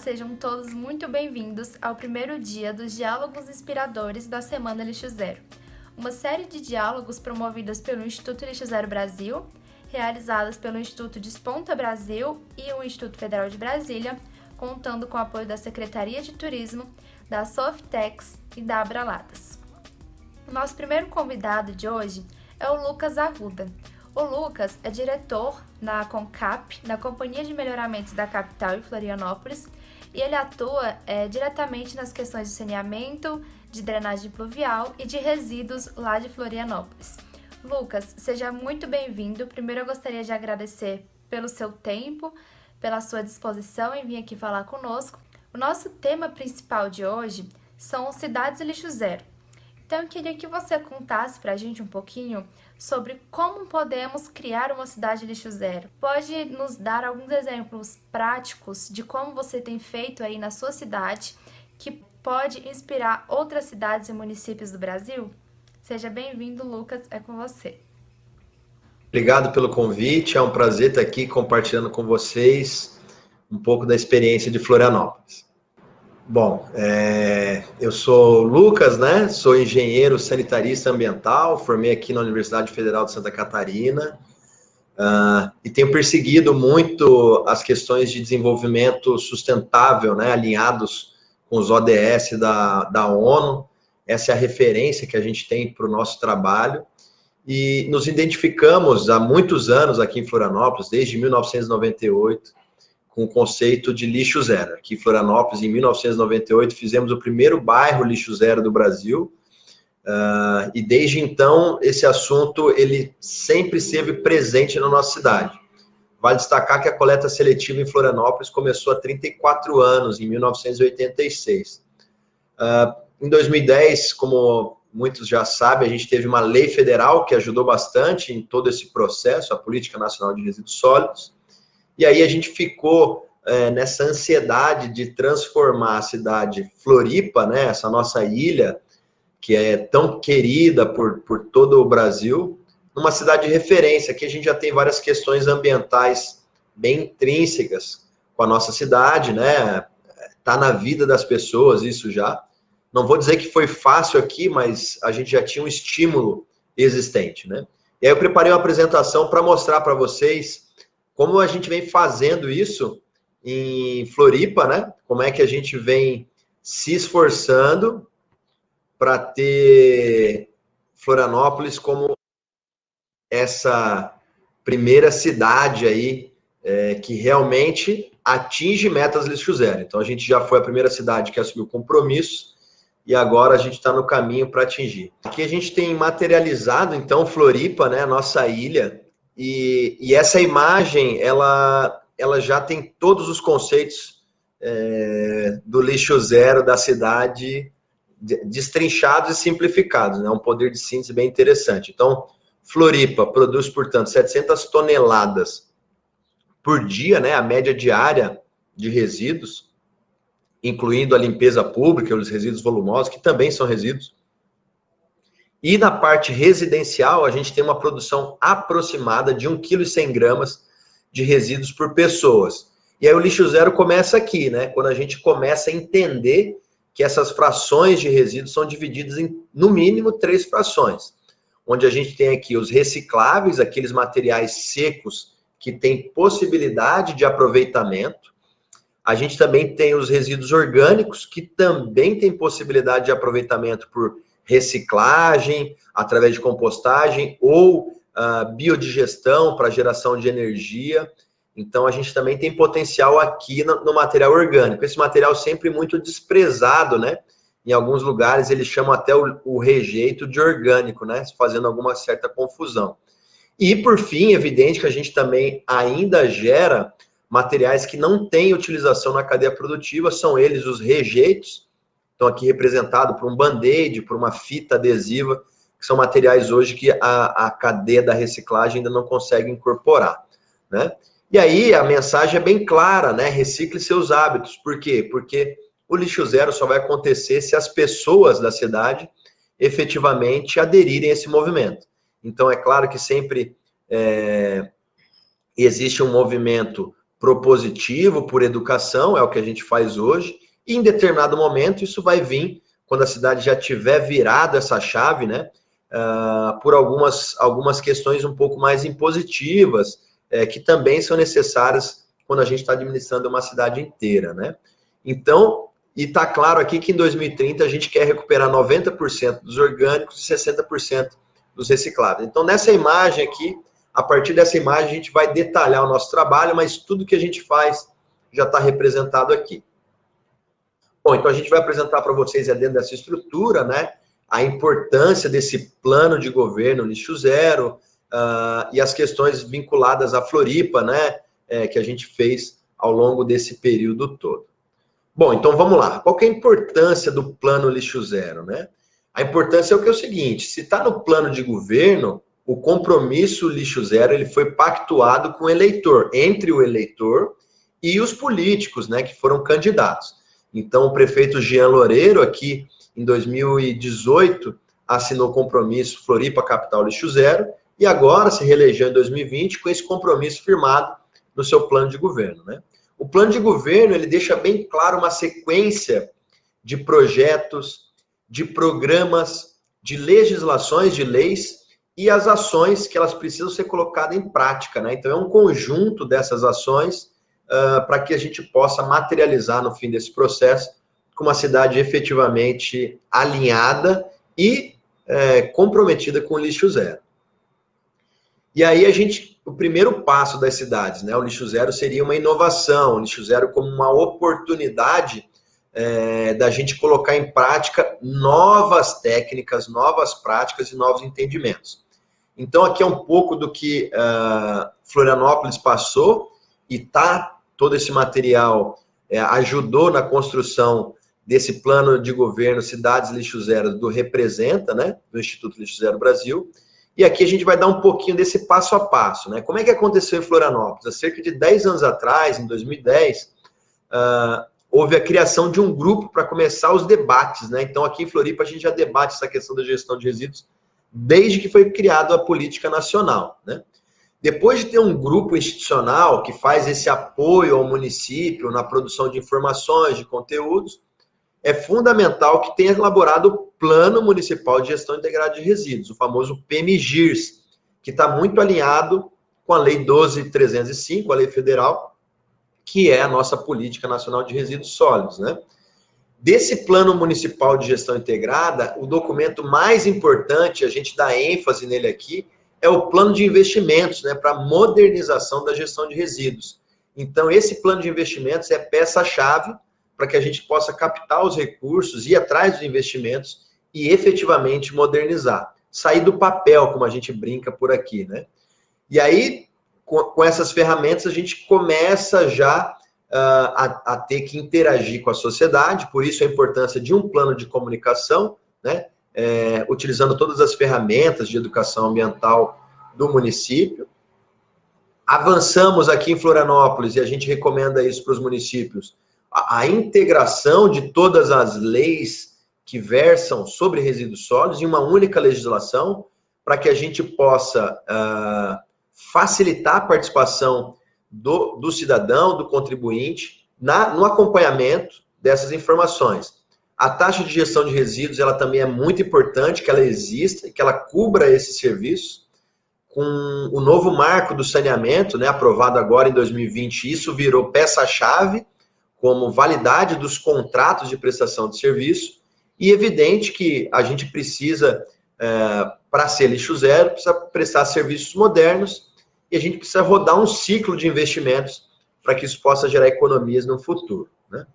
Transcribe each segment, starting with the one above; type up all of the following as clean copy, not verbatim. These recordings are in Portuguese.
sejam todos muito bem-vindos ao primeiro dia dos Diálogos Inspiradores da Semana Lixo Zero, uma série de diálogos promovidas pelo Instituto Lixo Zero Brasil, realizadas pelo Instituto Desponta Brasil e o Instituto Federal de Brasília, contando com o apoio da Secretaria de Turismo, da Softex e da Abraladas. O nosso primeiro convidado de hoje é o Lucas Arruda. O Lucas é diretor na CONCAP, na Companhia de Melhoramentos da Capital em Florianópolis, e ele atua diretamente nas questões de saneamento, de drenagem pluvial e de resíduos lá de Florianópolis. Lucas, seja muito bem-vindo. Primeiro eu gostaria de agradecer pelo seu tempo, pela sua disposição em vir aqui falar conosco. O nosso tema principal de hoje são cidades lixo zero. Então eu queria que você contasse para a gente um pouquinho sobre como podemos criar uma cidade lixo zero. Pode nos dar alguns exemplos práticos de como você tem feito aí na sua cidade, que pode inspirar outras cidades e municípios do Brasil? Seja bem-vindo, Lucas, é com você. Obrigado pelo convite, é um prazer estar aqui compartilhando com vocês um pouco da experiência de Florianópolis. Bom, eu sou o Lucas, né? Sou engenheiro sanitarista ambiental, formei aqui na Universidade Federal de Santa Catarina e tenho perseguido muito as questões de desenvolvimento sustentável, né? Alinhados com os ODS da ONU. Essa é a referência que a gente tem para o nosso trabalho. E nos identificamos há muitos anos aqui em Florianópolis, desde 1998, com o conceito de lixo zero. Aqui em Florianópolis, em 1998, fizemos o primeiro bairro lixo zero do Brasil, e desde então, esse assunto ele sempre esteve presente na nossa cidade. Vale destacar que a coleta seletiva em Florianópolis começou há 34 anos, em 1986. Em 2010, como muitos já sabem, a gente teve uma lei federal que ajudou bastante em todo esse processo, a Política Nacional de Resíduos Sólidos. E aí a gente ficou nessa ansiedade de transformar a cidade Floripa, né, essa nossa ilha, que é tão querida por todo o Brasil, numa cidade de referência. Aqui a gente já tem várias questões ambientais bem intrínsecas com a nossa cidade, né? Tá na vida das pessoas isso já. Não vou dizer que foi fácil aqui, mas a gente já tinha um estímulo existente, né? E aí eu preparei uma apresentação para mostrar para vocês como a gente vem fazendo isso em Floripa, né? Como é que a gente vem se esforçando para ter Florianópolis como essa primeira cidade aí que realmente atinge metas lixo zero. Então a gente já foi a primeira cidade que assumiu compromisso e agora a gente está no caminho para atingir. Aqui a gente tem materializado então Floripa, né? A nossa ilha. E essa imagem, ela já tem todos os conceitos do lixo zero da cidade destrinchados e simplificados, né? Um poder de síntese bem interessante. Então, Floripa produz, portanto, 700 toneladas por dia, né? A média diária de resíduos, incluindo a limpeza pública, os resíduos volumosos, que também são resíduos. E na parte residencial, a gente tem uma produção aproximada de 1,1 kg de resíduos por pessoas. E aí o lixo zero começa aqui, né? Quando a gente começa a entender que essas frações de resíduos são divididas em, no mínimo, 3 frações. Onde a gente tem aqui os recicláveis, aqueles materiais secos que têm possibilidade de aproveitamento. A gente também tem os resíduos orgânicos, que também têm possibilidade de aproveitamento por reciclagem, através de compostagem ou biodigestão para geração de energia. Então, a gente também tem potencial aqui no material orgânico. Esse material sempre muito desprezado, né? Em alguns lugares, eles chamam até o rejeito de orgânico, né? Fazendo alguma certa confusão. E, por fim, evidente que a gente também ainda gera materiais que não têm utilização na cadeia produtiva, são eles os rejeitos. Estão aqui representados por um band-aid, por uma fita adesiva, que são materiais hoje que a cadeia da reciclagem ainda não consegue incorporar, né? E aí a mensagem é bem clara, né? Recicle seus hábitos. Por quê? Porque o lixo zero só vai acontecer se as pessoas da cidade efetivamente aderirem a esse movimento. Então é claro que sempre existe um movimento propositivo, por educação, é o que a gente faz hoje, e em determinado momento isso vai vir, quando a cidade já tiver virado essa chave, né, por algumas questões um pouco mais impositivas, que também são necessárias quando a gente está administrando uma cidade inteira, né. Então, e está claro aqui que em 2030 a gente quer recuperar 90% dos orgânicos e 60% dos recicláveis. Então, nessa imagem aqui, a partir dessa imagem, a gente vai detalhar o nosso trabalho, mas tudo que a gente faz já está representado aqui. Bom, então a gente vai apresentar para vocês, dentro dessa estrutura, né, a importância desse plano de governo lixo zero e as questões vinculadas à Floripa, né, que a gente fez ao longo desse período todo. Bom, então vamos lá. Qual que é a importância do plano lixo zero, né? A importância é o seguinte, se está no plano de governo, o compromisso lixo zero ele foi pactuado com o eleitor, entre o eleitor e os políticos, né, que foram candidatos. Então, o prefeito Jean Loureiro, aqui em 2018, assinou o compromisso Floripa Capital Lixo Zero, e agora se reelegeu em 2020 com esse compromisso firmado no seu plano de governo, né? O plano de governo, ele deixa bem claro uma sequência de projetos, de programas, de legislações, de leis e as ações que elas precisam ser colocadas em prática, né? Então, é um conjunto dessas ações para que a gente possa materializar no fim desse processo com uma cidade efetivamente alinhada e comprometida com o lixo zero. E aí o primeiro passo das cidades, né, o lixo zero seria uma inovação, o lixo zero como uma oportunidade da gente colocar em prática novas técnicas, novas práticas e novos entendimentos. Então, aqui é um pouco do que Florianópolis passou e todo esse material ajudou na construção desse plano de governo Cidades Lixo Zero do Representa, né, do Instituto Lixo Zero Brasil. E aqui a gente vai dar um pouquinho desse passo a passo, né? Como é que aconteceu em Florianópolis? Há cerca de 10 anos atrás, em 2010, houve a criação de um grupo para começar os debates, né? Então, aqui em Floripa, a gente já debate essa questão da gestão de resíduos desde que foi criada a política nacional, né? Depois de ter um grupo institucional que faz esse apoio ao município na produção de informações, de conteúdos, é fundamental que tenha elaborado o Plano Municipal de Gestão Integrada de Resíduos, o famoso PMGIRS, que está muito alinhado com a Lei 12.305, a lei federal, que é a nossa Política Nacional de Resíduos Sólidos, né? Desse Plano Municipal de Gestão Integrada, o documento mais importante, a gente dá ênfase nele aqui, é o Plano de Investimentos, né, para modernização da gestão de resíduos. Então, esse Plano de Investimentos é peça-chave para que a gente possa captar os recursos, ir atrás dos investimentos e efetivamente modernizar. Sair do papel, como a gente brinca por aqui, né? E aí, com essas ferramentas, a gente começa já a ter que interagir com a sociedade, por isso a importância de um plano de comunicação, né? Utilizando todas as ferramentas de educação ambiental do município. Avançamos aqui em Florianópolis, e a gente recomenda isso para os municípios, a integração de todas as leis que versam sobre resíduos sólidos em uma única legislação, para que a gente possa facilitar a participação do cidadão, do contribuinte, no acompanhamento dessas informações. A taxa de gestão de resíduos, ela também é muito importante que ela exista, que ela cubra esse serviço. Com o novo marco do saneamento, né, aprovado agora em 2020, isso virou peça-chave como validade dos contratos de prestação de serviço, e evidente que a gente precisa, para ser lixo zero, precisa prestar serviços modernos, e a gente precisa rodar um ciclo de investimentos para que isso possa gerar economias no futuro, né?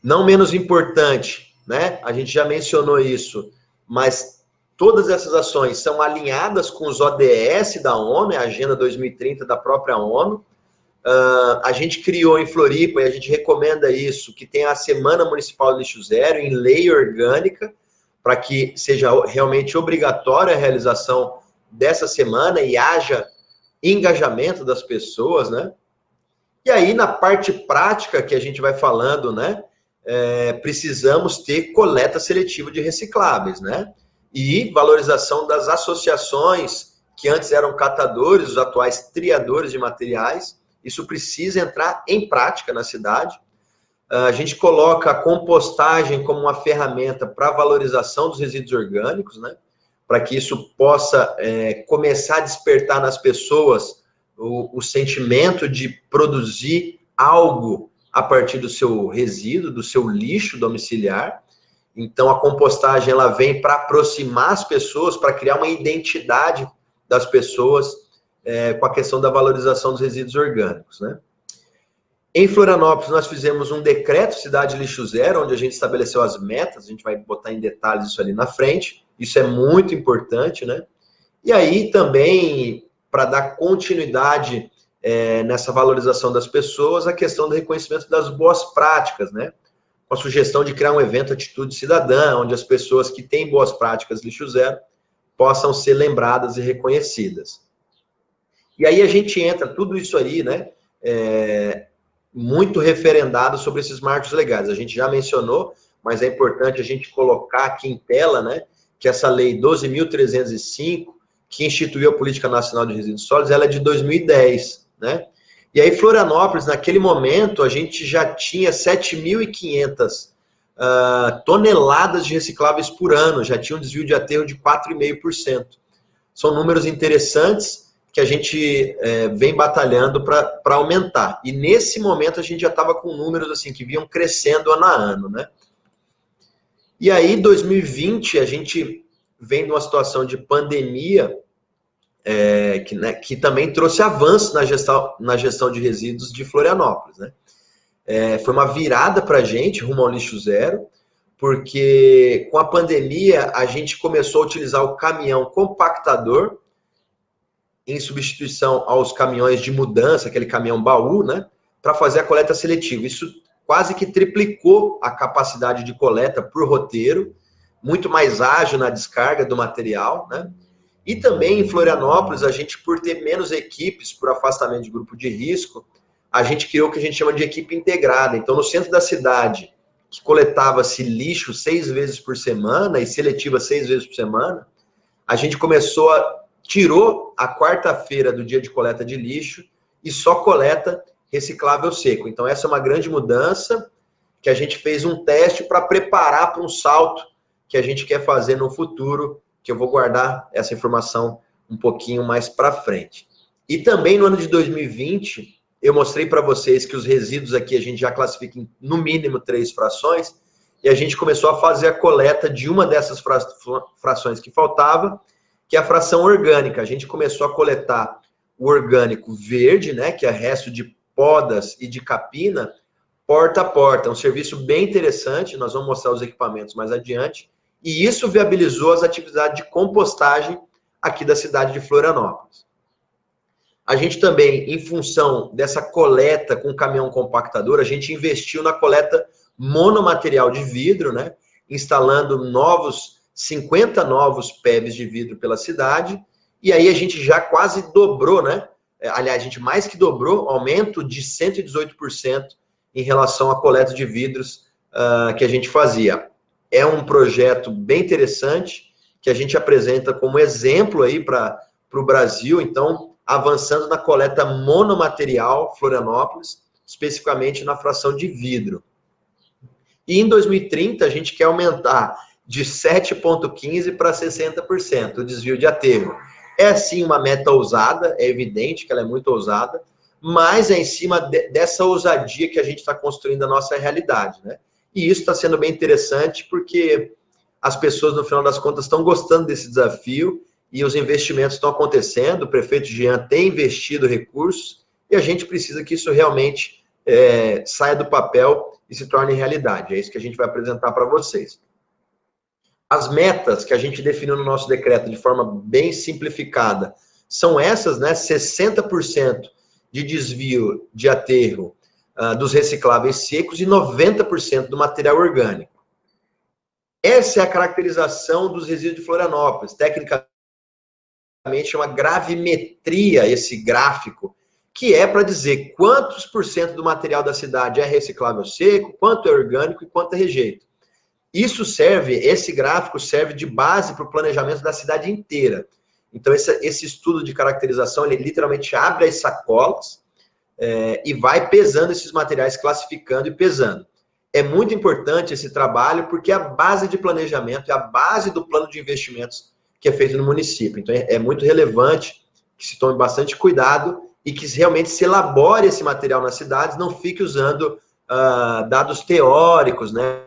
Não menos importante, né? A gente já mencionou isso, mas todas essas ações são alinhadas com os ODS da ONU, a Agenda 2030 da própria ONU. A gente criou em Floripa, e a gente recomenda isso, que tenha a Semana Municipal de Lixo Zero em lei orgânica, para que seja realmente obrigatória a realização dessa semana e haja engajamento das pessoas, né? E aí, na parte prática que a gente vai falando, né? Precisamos ter coleta seletiva de recicláveis, né? E valorização das associações que antes eram catadores, os atuais triadores de materiais, Isso precisa entrar em prática na cidade. A gente coloca a compostagem como uma ferramenta para valorização dos resíduos orgânicos, né? Para que isso possa começar a despertar nas pessoas o sentimento de produzir algo a partir do seu resíduo, do seu lixo domiciliar. Então, a compostagem ela vem para aproximar as pessoas, para criar uma identidade das pessoas com a questão da valorização dos resíduos orgânicos, né? Em Florianópolis, nós fizemos um decreto Cidade Lixo Zero, onde a gente estabeleceu as metas, a gente vai botar em detalhes isso ali na frente, isso é muito importante, né? E aí também, para dar continuidade nessa valorização das pessoas, a questão do reconhecimento das boas práticas, né? Com a sugestão de criar um evento Atitude Cidadã, onde as pessoas que têm boas práticas Lixo Zero possam ser lembradas e reconhecidas. E aí a gente entra, tudo isso aí, né? Muito referendado sobre esses marcos legais. A gente já mencionou, mas é importante a gente colocar aqui em tela, né, que essa lei 12.305, que instituiu a Política Nacional de Resíduos Sólidos, ela é de 2010, né? E aí Florianópolis, naquele momento, a gente já tinha 7.500 toneladas de recicláveis por ano, já tinha um desvio de aterro de 4,5%. São números interessantes que a gente vem batalhando para aumentar. E nesse momento a gente já estava com números assim que vinham crescendo ano a ano, né? E aí, 2020, a gente vem de uma situação de pandemia que também trouxe avanço na gestão de resíduos de Florianópolis, né? Foi uma virada para a gente, rumo ao lixo zero, porque com a pandemia a gente começou a utilizar o caminhão compactador em substituição aos caminhões de mudança, aquele caminhão baú, né, para fazer a coleta seletiva. Isso quase que triplicou a capacidade de coleta por roteiro, muito mais ágil na descarga do material, né? E também em Florianópolis, a gente, por ter menos equipes, por afastamento de grupo de risco, a gente criou o que a gente chama de equipe integrada. Então, no centro da cidade, que coletava-se lixo 6 vezes por semana e seletiva 6 vezes por semana, a gente tirou a quarta-feira do dia de coleta de lixo e só coleta reciclável seco. Então, essa é uma grande mudança que a gente fez um teste para preparar para um salto que a gente quer fazer no futuro, que eu vou guardar essa informação um pouquinho mais para frente. E também no ano de 2020, eu mostrei para vocês que os resíduos aqui a gente já classifica em, no mínimo, 3 frações, e a gente começou a fazer a coleta de uma dessas frações que faltava, que é a fração orgânica. A gente começou a coletar o orgânico verde, né, que é resto de podas e de capina, porta a porta. É um serviço bem interessante, nós vamos mostrar os equipamentos mais adiante, e isso viabilizou as atividades de compostagem aqui da cidade de Florianópolis. A gente também, em função dessa coleta com caminhão compactador, a gente investiu na coleta monomaterial de vidro, né, instalando 50 novos PEVs de vidro pela cidade, e aí a gente já quase dobrou, né? Aliás, a gente mais que dobrou, aumento de 118% em relação à coleta de vidros que a gente fazia. É um projeto bem interessante, que a gente apresenta como exemplo aí para o Brasil, então, avançando na coleta monomaterial Florianópolis, especificamente na fração de vidro. E em 2030, a gente quer aumentar de 7,15% para 60% o desvio de aterro. É sim uma meta ousada, é evidente que ela é muito ousada, mas é em cima dessa ousadia que a gente está construindo a nossa realidade, né? E isso está sendo bem interessante porque as pessoas, no final das contas, estão gostando desse desafio e os investimentos estão acontecendo, o prefeito Jean tem investido recursos e a gente precisa que isso realmente saia do papel e se torne realidade. É isso que a gente vai apresentar para vocês. As metas que a gente definiu no nosso decreto de forma bem simplificada são essas, né? 60% de desvio de aterro dos recicláveis secos e 90% do material orgânico. Essa é a caracterização dos resíduos de Florianópolis. Tecnicamente chama gravimetria esse gráfico, que é para dizer quantos por cento do material da cidade é reciclável seco, quanto é orgânico e quanto é rejeito. Esse gráfico serve de base para o planejamento da cidade inteira. Então, esse estudo de caracterização, ele literalmente abre as sacolas, e vai pesando esses materiais, classificando e pesando. É muito importante esse trabalho, porque é a base de planejamento, é a base do plano de investimentos que é feito no município. Então, é muito relevante que se tome bastante cuidado e que realmente se elabore esse material nas cidades, não fique usando dados teóricos, né?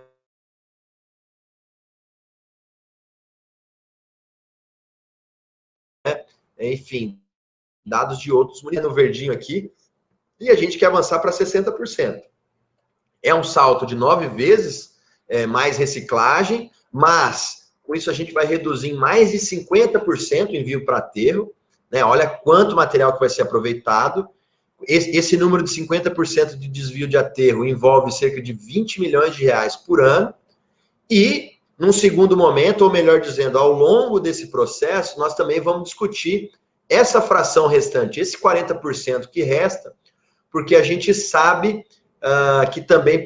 Enfim, dados de outros municípios, no verdinho aqui, e a gente quer avançar para 60%. É um salto de 9 vezes mais reciclagem, mas com isso a gente vai reduzir em mais de 50% o envio para aterro, né? Olha quanto material que vai ser aproveitado. Esse número de 50% de desvio de aterro envolve cerca de 20 milhões de reais por ano, e num segundo momento, ou melhor dizendo, ao longo desse processo, nós também vamos discutir essa fração restante, esse 40% que resta, porque a gente sabe que também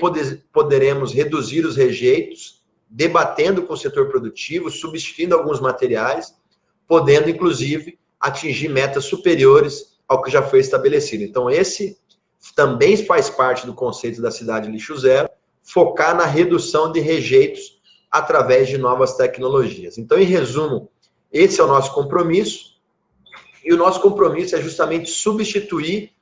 poderemos reduzir os rejeitos, debatendo com o setor produtivo, substituindo alguns materiais, podendo, inclusive, atingir metas superiores ao que já foi estabelecido. Então, esse também faz parte do conceito da cidade lixo zero, focar na redução de rejeitos através de novas tecnologias. Então, em resumo, esse é o nosso compromisso, e o nosso compromisso é justamente substituir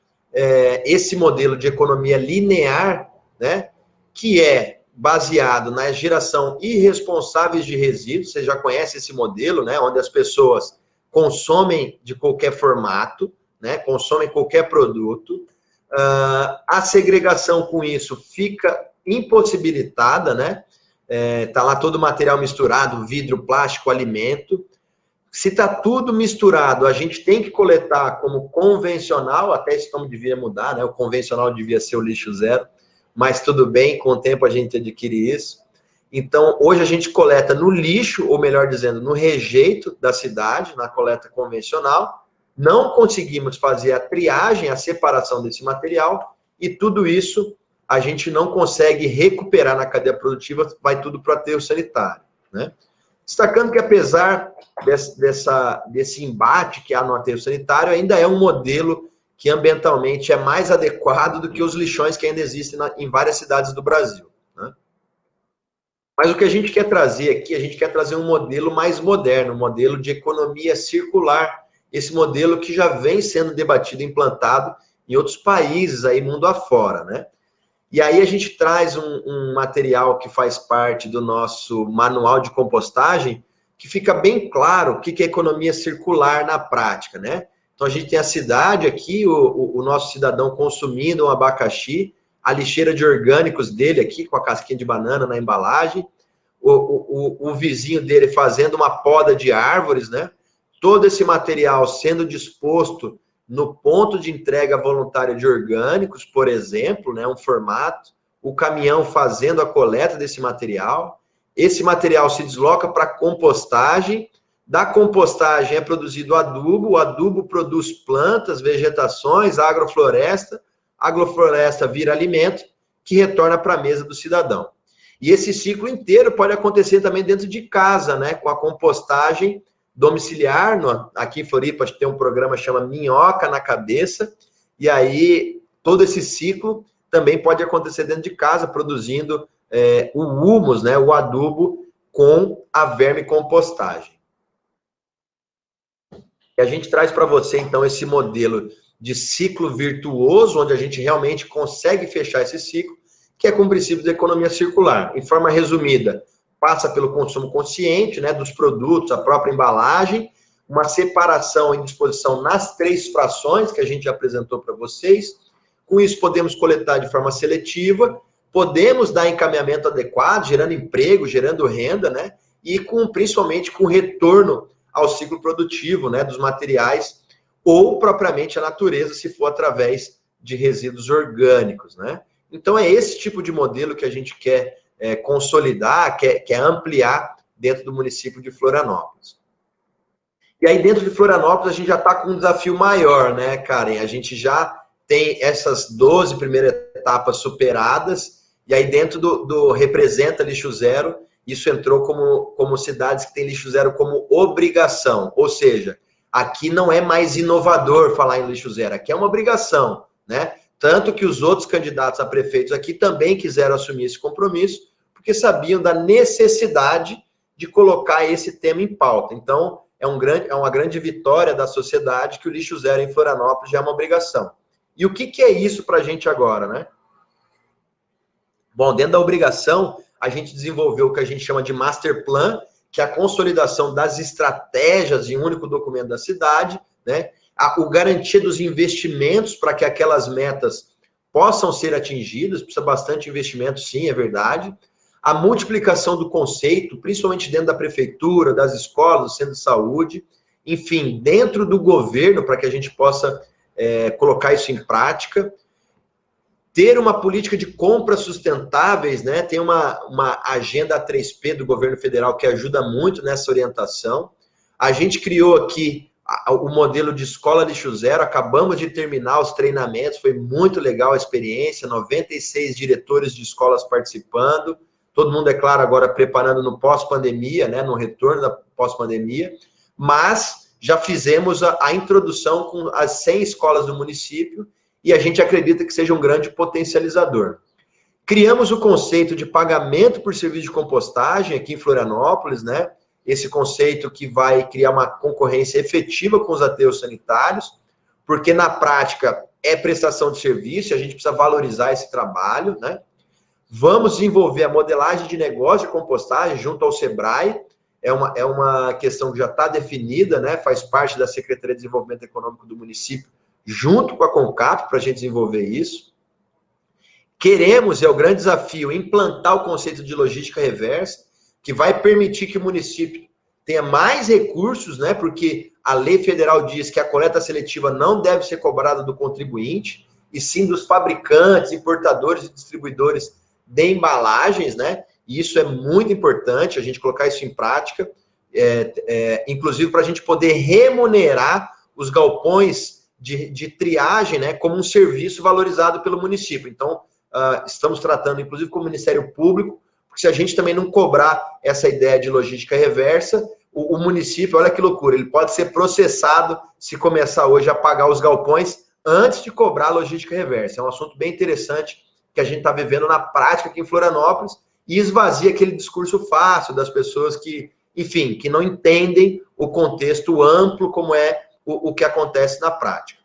esse modelo de economia linear, né, que é baseado na geração irresponsável de resíduos. Você já conhece esse modelo, né, onde as pessoas consomem de qualquer formato, né, consomem qualquer produto. A segregação com isso fica impossibilitada, né? Tá lá todo o material misturado, vidro, plástico, alimento. Se está tudo misturado, a gente tem que coletar como convencional, até esse nome devia mudar, né? O convencional devia ser o lixo zero, mas tudo bem, com o tempo a gente adquire isso. Então, hoje a gente coleta no lixo, ou melhor dizendo, no rejeito da cidade, na coleta convencional. Não conseguimos fazer a triagem, a separação desse material, e tudo isso a gente não consegue recuperar na cadeia produtiva, vai tudo para o aterro sanitário, né? Destacando que, apesar desse embate que há no aterro sanitário, ainda é um modelo que ambientalmente é mais adequado do que os lixões que ainda existem em várias cidades do Brasil, né? Mas o que a gente quer trazer aqui, a gente quer trazer um modelo mais moderno, um modelo de economia circular, esse modelo que já vem sendo debatido e implantado em outros países aí, mundo afora, né? E aí a gente traz um material que faz parte do nosso manual de compostagem, que fica bem claro o que é economia circular na prática, né? Então a gente tem a cidade aqui, o nosso cidadão consumindo um abacaxi, a lixeira de orgânicos dele aqui, com a casquinha de banana na embalagem, o vizinho dele fazendo uma poda de árvores, né? Todo esse material sendo disposto no ponto de entrega voluntária de orgânicos, por exemplo, né, um formato, o caminhão fazendo a coleta desse material, esse material se desloca para a compostagem, da compostagem é produzido adubo, o adubo produz plantas, vegetações, agrofloresta, a agrofloresta vira alimento, que retorna para a mesa do cidadão. E esse ciclo inteiro pode acontecer também dentro de casa, né, com a compostagem domiciliar. Aqui em Floripa tem um programa que chama Minhoca na Cabeça, e aí todo esse ciclo também pode acontecer dentro de casa, produzindo o humus, né, o adubo, com a vermicompostagem. E a gente traz para você, então, esse modelo de ciclo virtuoso, onde a gente realmente consegue fechar esse ciclo, que é com o princípio da economia circular. Em forma resumida, passa pelo consumo consciente, né, dos produtos, a própria embalagem, uma separação e disposição nas 3 frações que a gente apresentou para vocês. Com isso, podemos coletar de forma seletiva, podemos dar encaminhamento adequado, gerando emprego, gerando renda, né, e principalmente com retorno ao ciclo produtivo, né, dos materiais, ou propriamente a natureza, se for através de resíduos orgânicos, né. Então, é esse tipo de modelo que a gente quer consolidar, quer ampliar dentro do município de Florianópolis. E aí, dentro de Florianópolis, a gente já está com um desafio maior, né, Karen? A gente já tem essas 12 primeiras etapas superadas, e aí dentro do Representa Lixo Zero, isso entrou como cidades que têm lixo zero como obrigação, ou seja, aqui não é mais inovador falar em lixo zero, aqui é uma obrigação, né? Tanto que os outros candidatos a prefeitos aqui também quiseram assumir esse compromisso, porque sabiam da necessidade de colocar esse tema em pauta. Então, é uma grande vitória da sociedade que o lixo zero em Florianópolis já é uma obrigação. E o que é isso para a gente agora, né? Bom, dentro da obrigação, a gente desenvolveu o que a gente chama de Master Plan, que é a consolidação das estratégias em um único documento da cidade, né? O garantia dos investimentos para que aquelas metas possam ser atingidas, precisa bastante investimento, sim, é verdade. A multiplicação do conceito, principalmente dentro da prefeitura, das escolas, do centro de saúde, enfim, dentro do governo, para que a gente possa colocar isso em prática. Ter uma política de compras sustentáveis, né? Tem uma agenda 3P do governo federal que ajuda muito nessa orientação. A gente criou aqui o modelo de escola lixo zero, acabamos de terminar os treinamentos, foi muito legal a experiência, 96 diretores de escolas participando, todo mundo, é claro, agora preparando no pós-pandemia, né, no retorno da pós-pandemia, mas já fizemos a introdução com as 100 escolas do município e a gente acredita que seja um grande potencializador. Criamos o conceito de pagamento por serviço de compostagem aqui em Florianópolis, né? Esse conceito que vai criar uma concorrência efetiva com os aterros sanitários, porque na prática é prestação de serviço, a gente precisa valorizar esse trabalho, né? Vamos desenvolver a modelagem de negócio de compostagem junto ao Sebrae, é uma questão que já está definida, né? Faz parte da Secretaria de Desenvolvimento Econômico do município, junto com a CONCAP, para a gente desenvolver isso. Queremos, é o grande desafio, implantar o conceito de logística reversa, que vai permitir que o município tenha mais recursos, né? Porque a lei federal diz que a coleta seletiva não deve ser cobrada do contribuinte, e sim dos fabricantes, importadores e distribuidores de embalagens, né? E isso é muito importante, a gente colocar isso em prática, inclusive para a gente poder remunerar os galpões de triagem, né? Como um serviço valorizado pelo município. Então, estamos tratando, inclusive, com o Ministério Público, porque se a gente também não cobrar essa ideia de logística reversa, o município, olha que loucura, ele pode ser processado se começar hoje a pagar os galpões antes de cobrar a logística reversa. É um assunto bem interessante que a gente está vivendo na prática aqui em Florianópolis e esvazia aquele discurso fácil das pessoas que, enfim, que não entendem o contexto amplo como é o que acontece na prática.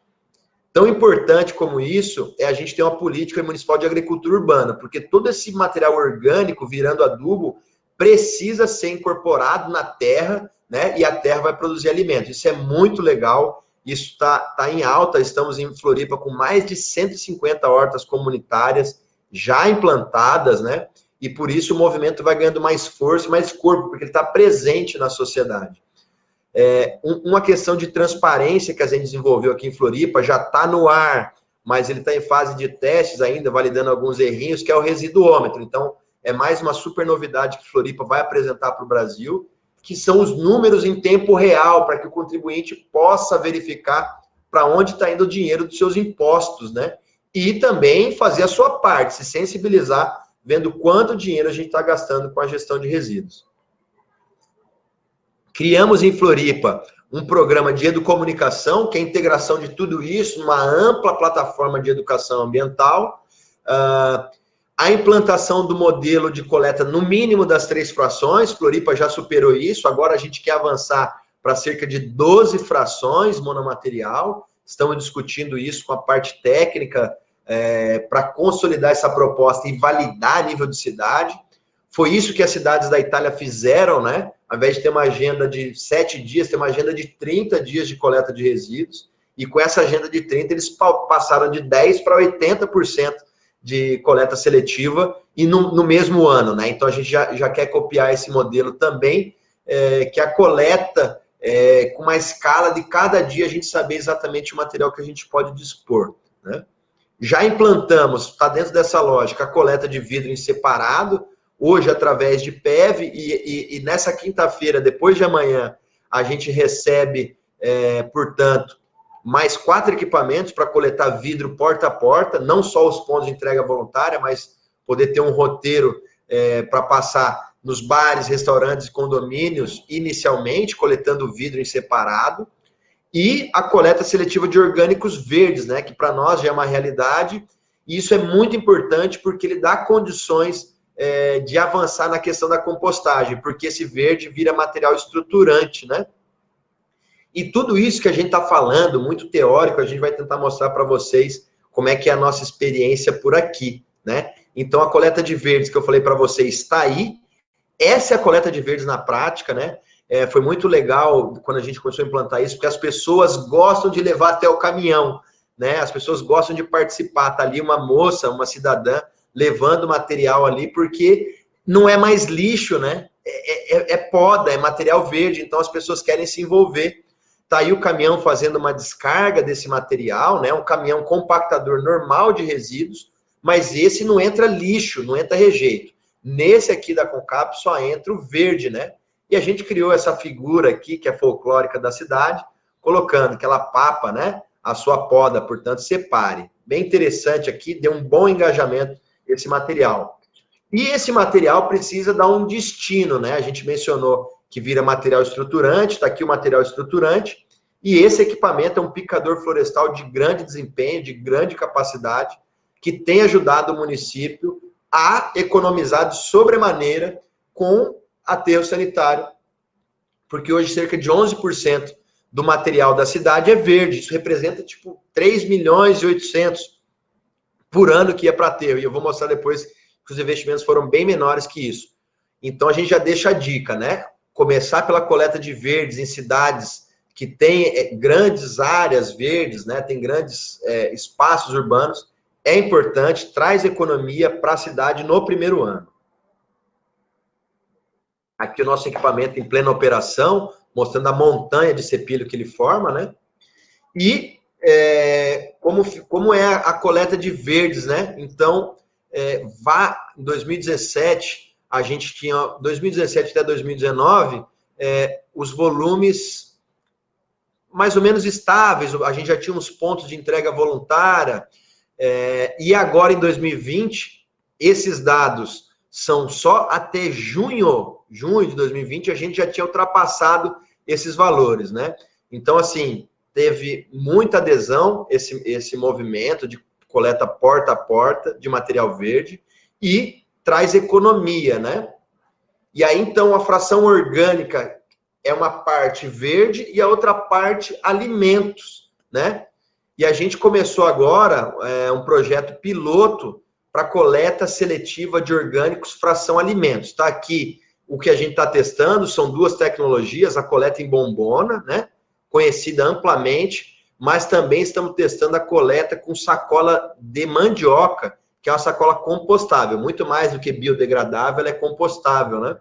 Tão importante como isso é a gente ter uma política municipal de agricultura urbana, porque todo esse material orgânico virando adubo precisa ser incorporado na terra, né? E a terra vai produzir alimento. Isso é muito legal, isso tá em alta. Estamos em Floripa com mais de 150 hortas comunitárias já implantadas, né? E por isso o movimento vai ganhando mais força e mais corpo, porque ele está presente na sociedade. Uma questão de transparência que a gente desenvolveu aqui em Floripa, já está no ar, mas ele está em fase de testes ainda, validando alguns errinhos, que é o residuômetro. Então, é mais uma super novidade que Floripa vai apresentar para o Brasil, que são os números em tempo real, para que o contribuinte possa verificar para onde está indo o dinheiro dos seus impostos, né? E também fazer a sua parte, se sensibilizar, vendo quanto dinheiro a gente está gastando com a gestão de resíduos. Criamos em Floripa um programa de educomunicação, que é a integração de tudo isso numa ampla plataforma de educação ambiental, a implantação do modelo de coleta no mínimo das 3 frações, Floripa já superou isso, agora a gente quer avançar para cerca de 12 frações monomaterial, estamos discutindo isso com a parte técnica para consolidar essa proposta e validar a nível de cidade. Foi isso que as cidades da Itália fizeram, né? Ao invés de ter uma agenda de 7 dias, ter uma agenda de 30 dias de coleta de resíduos, e com essa agenda de 30, eles passaram de 10% para 80% de coleta seletiva, e no mesmo ano, né? Então, a gente já quer copiar esse modelo também, que a coleta, com uma escala de cada dia, a gente saber exatamente o material que a gente pode dispor, né? Já implantamos, está dentro dessa lógica, a coleta de vidro em separado, hoje através de PEV, e nessa quinta-feira, depois de amanhã, a gente recebe, portanto, mais 4 equipamentos para coletar vidro porta a porta, não só os pontos de entrega voluntária, mas poder ter um roteiro para passar nos bares, restaurantes e condomínios, inicialmente, coletando vidro em separado. e a coleta seletiva de orgânicos verdes, né, que para nós já é uma realidade, e isso é muito importante porque ele dá condições de avançar na questão da compostagem, porque esse verde vira material estruturante, né? E tudo isso que a gente está falando, muito teórico, a gente vai tentar mostrar para vocês como é que é a nossa experiência por aqui, né? Então, a coleta de verdes que eu falei para vocês está aí. Essa é a coleta de verdes na prática, né? Foi muito legal quando a gente começou a implantar isso, porque as pessoas gostam de levar até o caminhão, né? As pessoas gostam de participar. Tá ali uma moça, uma cidadã, levando material ali, porque não é mais lixo, né? É poda, é material verde, então as pessoas querem se envolver. Tá aí o caminhão fazendo uma descarga desse material, né? Um caminhão compactador normal de resíduos, mas esse não entra lixo, não entra rejeito. Nesse aqui da Concap só entra o verde, né? E a gente criou essa figura aqui, que é folclórica da cidade, colocando que ela papa, né? A sua poda, portanto, separe. Bem interessante aqui, deu um bom engajamento esse material. E esse material precisa dar um destino, né? A gente mencionou que vira material estruturante, está aqui o material estruturante, e esse equipamento é um picador florestal de grande desempenho, de grande capacidade, que tem ajudado o município a economizar de sobremaneira com aterro sanitário, porque hoje cerca de 11% do material da cidade é verde, isso representa tipo 3 milhões e 800 por ano que ia para aterro, e eu vou mostrar depois que os investimentos foram bem menores que isso. Então a gente já deixa a dica, né? Começar pela coleta de verdes em cidades que têm grandes áreas verdes, né? Tem grandes espaços urbanos, é importante, traz economia para a cidade no primeiro ano. Aqui o nosso equipamento em plena operação, mostrando a montanha de cepilho que ele forma, né? E como é a coleta de verdes, né? Então, em 2017, a gente tinha, 2017 até 2019, os volumes mais ou menos estáveis, a gente já tinha uns pontos de entrega voluntária, e agora em 2020, esses dados são só até junho de 2020, a gente já tinha ultrapassado esses valores, né? Então, assim, teve muita adesão esse movimento de coleta porta a porta de material verde e traz economia, né? E aí, então, a fração orgânica é uma parte verde e a outra parte alimentos, né? E a gente começou agora um projeto piloto para coleta seletiva de orgânicos fração alimentos. Está aqui o que a gente está testando, são duas tecnologias, a coleta em bombona, né? Conhecida amplamente, mas também estamos testando a coleta com sacola de mandioca, que é uma sacola compostável, muito mais do que biodegradável, ela é compostável, né?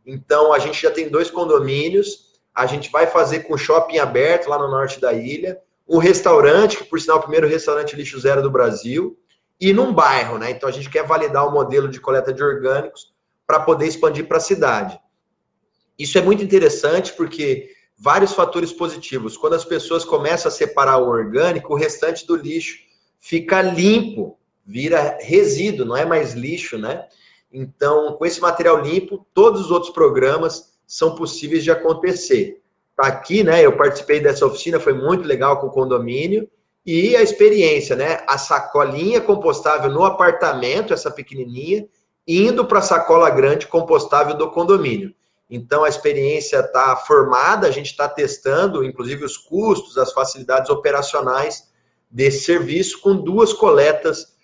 Então, a gente já tem 2 condomínios, a gente vai fazer com shopping aberto lá no norte da ilha, um restaurante, que por sinal é o primeiro restaurante lixo zero do Brasil, e num bairro, né? Então, a gente quer validar o modelo de coleta de orgânicos para poder expandir para a cidade. Isso é muito interessante porque vários fatores positivos. Quando as pessoas começam a separar o orgânico, o restante do lixo fica limpo, vira resíduo, não é mais lixo, né? Então, com esse material limpo, todos os outros programas são possíveis de acontecer. Tá aqui, né? Eu participei dessa oficina, foi muito legal com o condomínio. E a experiência, né? A sacolinha compostável no apartamento, essa pequenininha, indo para a sacola grande compostável do condomínio. Então, a experiência está formada, a gente está testando, inclusive, os custos, as facilidades operacionais desse serviço, com 2 coletas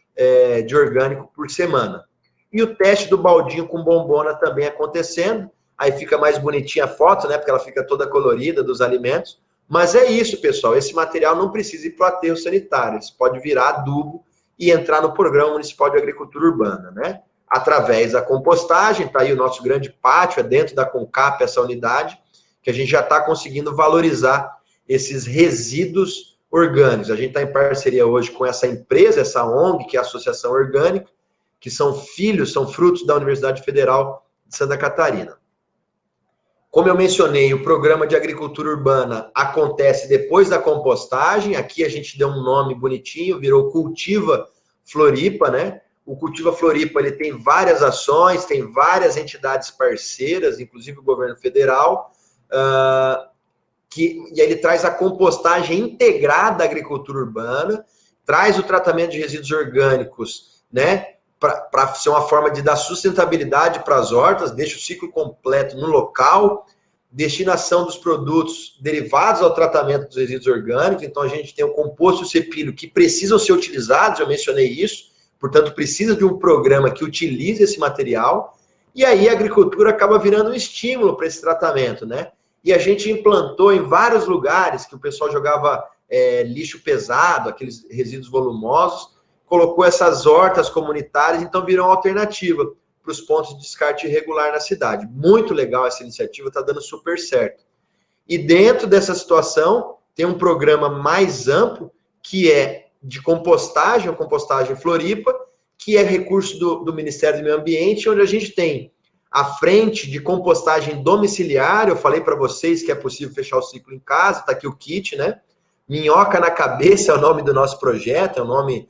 de orgânico por semana. E o teste do baldinho com bombona também acontecendo. Aí fica mais bonitinha a foto, né? Porque ela fica toda colorida dos alimentos. Mas é isso, pessoal. Esse material não precisa ir para o aterro sanitário. Ele pode virar adubo e entrar no Programa Municipal de Agricultura Urbana, né? Através da compostagem, tá aí o nosso grande pátio, é dentro da Concap essa unidade, que a gente já está conseguindo valorizar esses resíduos orgânicos. A gente está em parceria hoje com essa empresa, essa ONG, que é a Associação Orgânica, que são frutos da Universidade Federal de Santa Catarina. Como eu mencionei, o programa de agricultura urbana acontece depois da compostagem. Aqui a gente deu um nome bonitinho, virou Cultiva Floripa, né? O Cultiva Floripa ele tem várias ações, tem várias entidades parceiras, inclusive o governo federal, e aí ele traz a compostagem integrada à agricultura urbana, traz o tratamento de resíduos orgânicos, né, para ser uma forma de dar sustentabilidade para as hortas, deixa o ciclo completo no local, destinação dos produtos derivados ao tratamento dos resíduos orgânicos, então a gente tem o composto e o cepilho que precisam ser utilizados, eu mencionei isso, portanto precisa de um programa que utilize esse material, e aí a agricultura acaba virando um estímulo para esse tratamento, né? E a gente implantou em vários lugares que o pessoal jogava lixo pesado, aqueles resíduos volumosos, colocou essas hortas comunitárias, então virou uma alternativa para os pontos de descarte irregular na cidade. Muito legal essa iniciativa, está dando super certo. E dentro dessa situação, tem um programa mais amplo, que é de compostagem, a compostagem Floripa, que é recurso do Ministério do Meio Ambiente, onde a gente tem a frente de compostagem domiciliar. Eu falei para vocês que é possível fechar o ciclo em casa, está aqui o kit, né? Minhoca na cabeça é o nome do nosso projeto, é um nome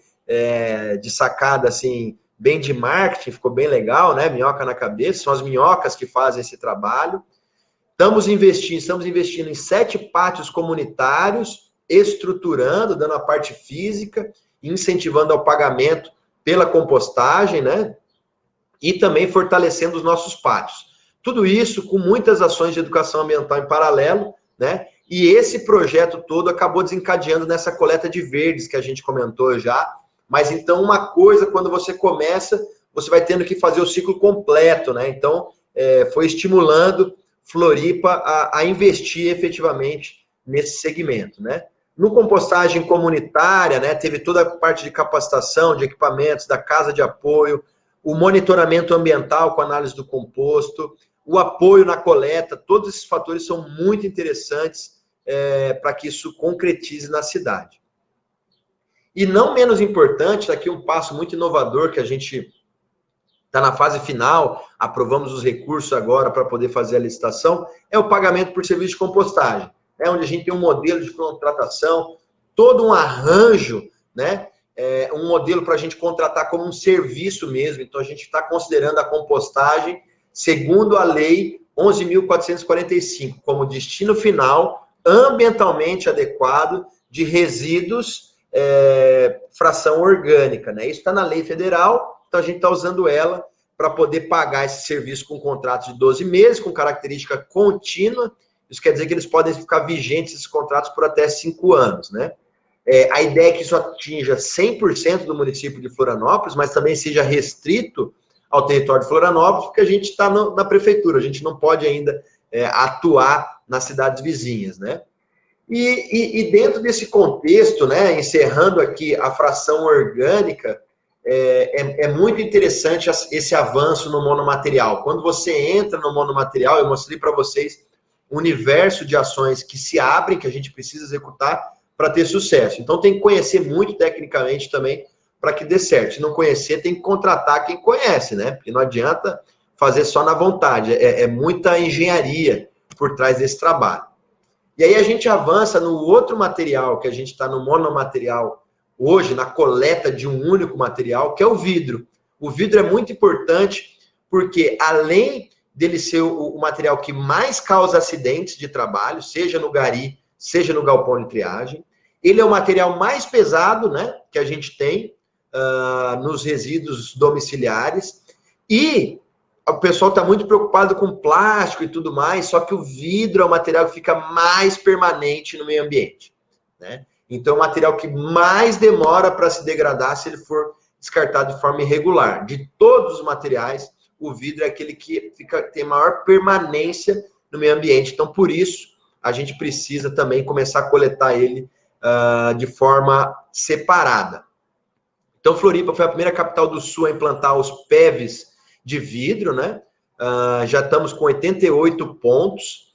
de sacada, assim, bem de marketing, ficou bem legal, né? Minhoca na cabeça, são as minhocas que fazem esse trabalho. Estamos investindo em 7 pátios comunitários, estruturando, dando a parte física, incentivando ao pagamento pela compostagem, né? E também fortalecendo os nossos pátios. Tudo isso com muitas ações de educação ambiental em paralelo, né? E esse projeto todo acabou desencadeando nessa coleta de verdes que a gente comentou já. Mas então uma coisa, quando você começa, você vai tendo que fazer o ciclo completo, né? Então, foi estimulando Floripa a investir efetivamente nesse segmento, né? No compostagem comunitária, né, teve toda a parte de capacitação, de equipamentos, da casa de apoio, o monitoramento ambiental com análise do composto, o apoio na coleta, todos esses fatores são muito interessantes para que isso concretize na cidade. E não menos importante, aqui um passo muito inovador que a gente está na fase final, aprovamos os recursos agora para poder fazer a licitação, é o pagamento por serviço de compostagem, né, onde a gente tem um modelo de contratação, todo um arranjo, né, um modelo para a gente contratar como um serviço mesmo. Então a gente está considerando a compostagem segundo a lei 11.445 como destino final ambientalmente adequado de resíduos fração orgânica, né? Isso está na lei federal, então a gente está usando ela para poder pagar esse serviço com contratos de 12 meses, com característica contínua. Isso quer dizer que eles podem ficar vigentes, esses contratos, por até 5 anos, né? A ideia é que isso atinja 100% do município de Florianópolis, mas também seja restrito ao território de Florianópolis, porque a gente está na prefeitura, a gente não pode ainda atuar nas cidades vizinhas, né? E dentro desse contexto, né, encerrando aqui a fração orgânica, é muito interessante esse avanço no monomaterial. Quando você entra no monomaterial, eu mostrei para vocês o universo de ações que se abrem, que a gente precisa executar para ter sucesso. Então tem que conhecer muito tecnicamente também para que dê certo. Se não conhecer, tem que contratar quem conhece, né? Porque não adianta fazer só na vontade. É muita engenharia por trás desse trabalho. E aí a gente avança no outro material, que a gente está no monomaterial hoje, na coleta de um único material, que é o vidro. O vidro é muito importante porque, além dele ser o material que mais causa acidentes de trabalho, seja no gari, seja no galpão de triagem, ele é o material mais pesado, né, que a gente tem nos resíduos domiciliares, e o pessoal está muito preocupado com plástico e tudo mais, só que o vidro é o material que fica mais permanente no meio ambiente, né? Então, é o material que mais demora para se degradar se ele for descartado de forma irregular. De todos os materiais, o vidro é aquele que tem maior permanência no meio ambiente. Então, por isso, a gente precisa também começar a coletar ele de forma separada. Então, Floripa foi a primeira capital do Sul a implantar os PEVs de vidro, né? Já estamos com 88 pontos.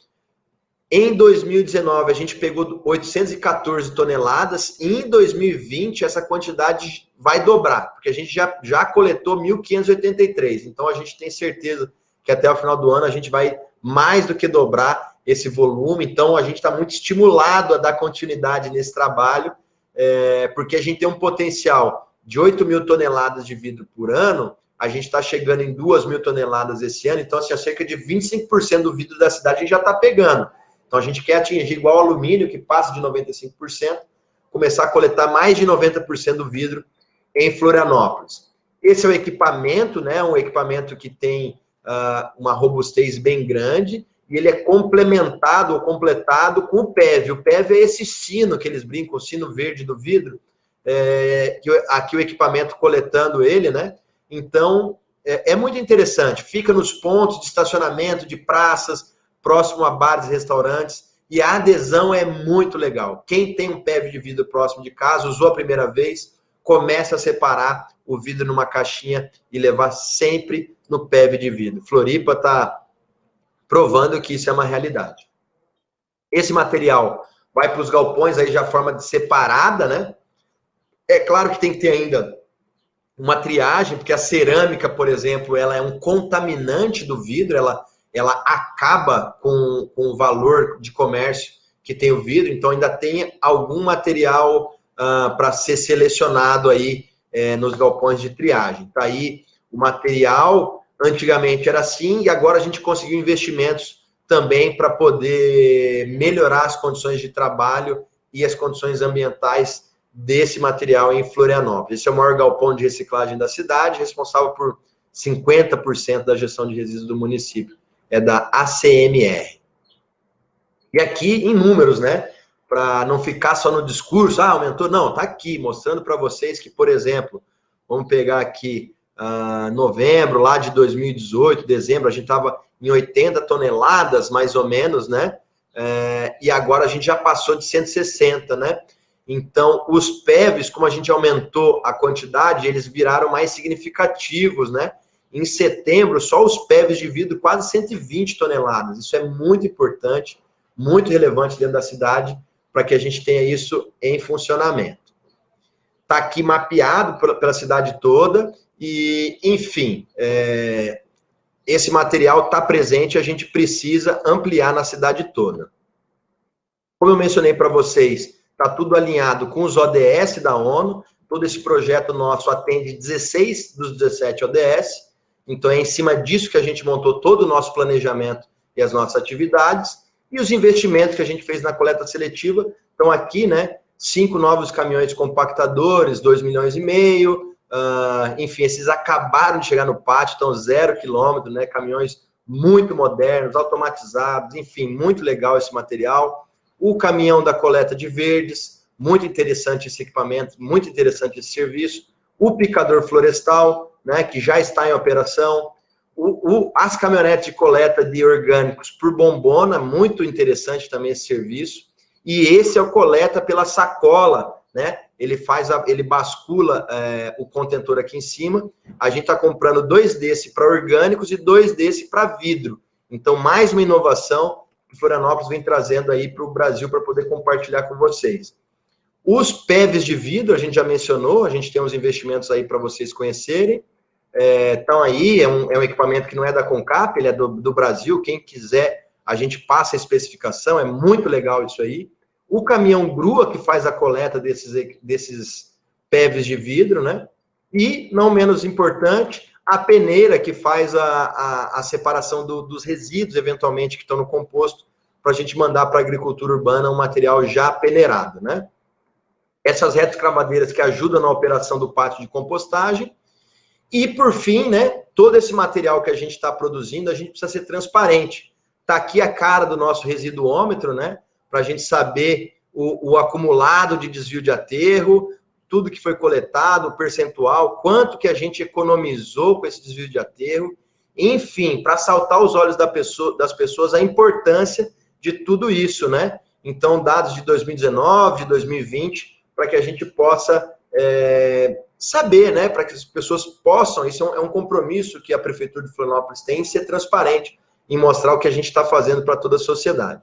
Em 2019, a gente pegou 814 toneladas, e em 2020, essa quantidade vai dobrar, porque a gente já coletou 1.583. Então, a gente tem certeza que até o final do ano a gente vai mais do que dobrar esse volume. Então, a gente está muito estimulado a dar continuidade nesse trabalho, porque a gente tem um potencial de 8.000 toneladas de vidro por ano. A gente está chegando em 2.000 toneladas esse ano, então, assim, cerca de 25% do vidro da cidade a gente já está pegando. Então, a gente quer atingir igual ao alumínio, que passa de 95%, começar a coletar mais de 90% do vidro em Florianópolis. Esse é o equipamento, né? Um equipamento que tem uma robustez bem grande, e ele é complementado ou completado com o PEV. O PEV é esse sino que eles brincam, o sino verde do vidro, aqui o equipamento coletando ele, né? Então, é muito interessante. Fica nos pontos de estacionamento, de praças, próximo a bares e restaurantes, e a adesão é muito legal. Quem tem um PEV de vidro próximo de casa, usou a primeira vez, começa a separar o vidro numa caixinha e levar sempre no PEV de vidro. Floripa está provando que isso é uma realidade. Esse material vai para os galpões aí já forma de separada, né? É claro que tem que ter ainda uma triagem, porque a cerâmica, por exemplo, ela é um contaminante do vidro, ela acaba com o valor de comércio que tem o vidro, então ainda tem algum material para ser selecionado aí nos galpões de triagem. Tá aí o material, antigamente era assim, e agora a gente conseguiu investimentos também para poder melhorar as condições de trabalho e as condições ambientais desse material em Florianópolis. Esse é o maior galpão de reciclagem da cidade, responsável por 50% da gestão de resíduos do município. É da ACMR. E aqui em números, né? Para não ficar só no discurso, aumentou. Não, tá aqui, mostrando para vocês que, por exemplo, vamos pegar aqui novembro, lá de 2018, dezembro, a gente estava em 80 toneladas, mais ou menos, né? E agora a gente já passou de 160, né? Então, os PEVs, como a gente aumentou a quantidade, eles viraram mais significativos, né? Em setembro, só os PEVs de vidro, quase 120 toneladas. Isso é muito importante, muito relevante dentro da cidade, para que a gente tenha isso em funcionamento. Está aqui mapeado pela cidade toda e, enfim, esse material está presente, a gente precisa ampliar na cidade toda. Como eu mencionei para vocês, está tudo alinhado com os ODS da ONU, todo esse projeto nosso atende 16 dos 17 ODS, então é em cima disso que a gente montou todo o nosso planejamento e as nossas atividades, e os investimentos que a gente fez na coleta seletiva estão aqui, né? 5 novos caminhões compactadores, 2,5 milhões, enfim, esses acabaram de chegar no pátio, estão 0 quilômetro, né? Caminhões muito modernos, automatizados, enfim, muito legal esse material. O caminhão da coleta de verdes, muito interessante esse equipamento, muito interessante esse serviço. O picador florestal, né, que já está em operação. As caminhonetes de coleta de orgânicos por bombona, muito interessante também esse serviço. E esse é o coleta pela sacola, né? Ele bascula o contentor aqui em cima. A gente está comprando 2 desse para orgânicos e 2 desse para vidro. Então, mais uma inovação que Florianópolis vem trazendo aí para o Brasil para poder compartilhar com vocês. Os PEVs de vidro, a gente já mencionou, a gente tem uns investimentos aí para vocês conhecerem. Então aí, é um equipamento que não é da Concap, ele é do Brasil, quem quiser, a gente passa a especificação, é muito legal isso aí. O caminhão grua que faz a coleta desses PEVs de vidro, né? E, não menos importante, a peneira que faz a separação dos resíduos, eventualmente, que estão no composto, para a gente mandar para a agricultura urbana um material já peneirado, né? Essas retroescavadeiras que ajudam na operação do pátio de compostagem. E, por fim, né, todo esse material que a gente está produzindo, a gente precisa ser transparente. Está aqui a cara do nosso residuômetro, né, para a gente saber o acumulado de desvio de aterro, tudo que foi coletado, o percentual, quanto que a gente economizou com esse desvio de aterro. Enfim, para saltar os olhos das pessoas a importância de tudo isso, né? Então, dados de 2019, de 2020, para que a gente possa saber, né, para que as pessoas possam, isso é um compromisso que a Prefeitura de Florianópolis tem, em ser transparente, em mostrar o que a gente está fazendo para toda a sociedade.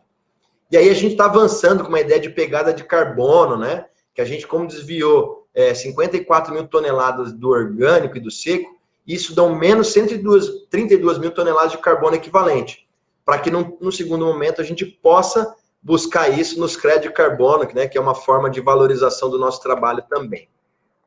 E aí a gente está avançando com uma ideia de pegada de carbono, né, que a gente, como desviou 54 mil toneladas do orgânico e do seco, isso dá menos 32 mil toneladas de carbono equivalente, para que no segundo momento a gente possa buscar isso nos créditos de carbono, né, que é uma forma de valorização do nosso trabalho também.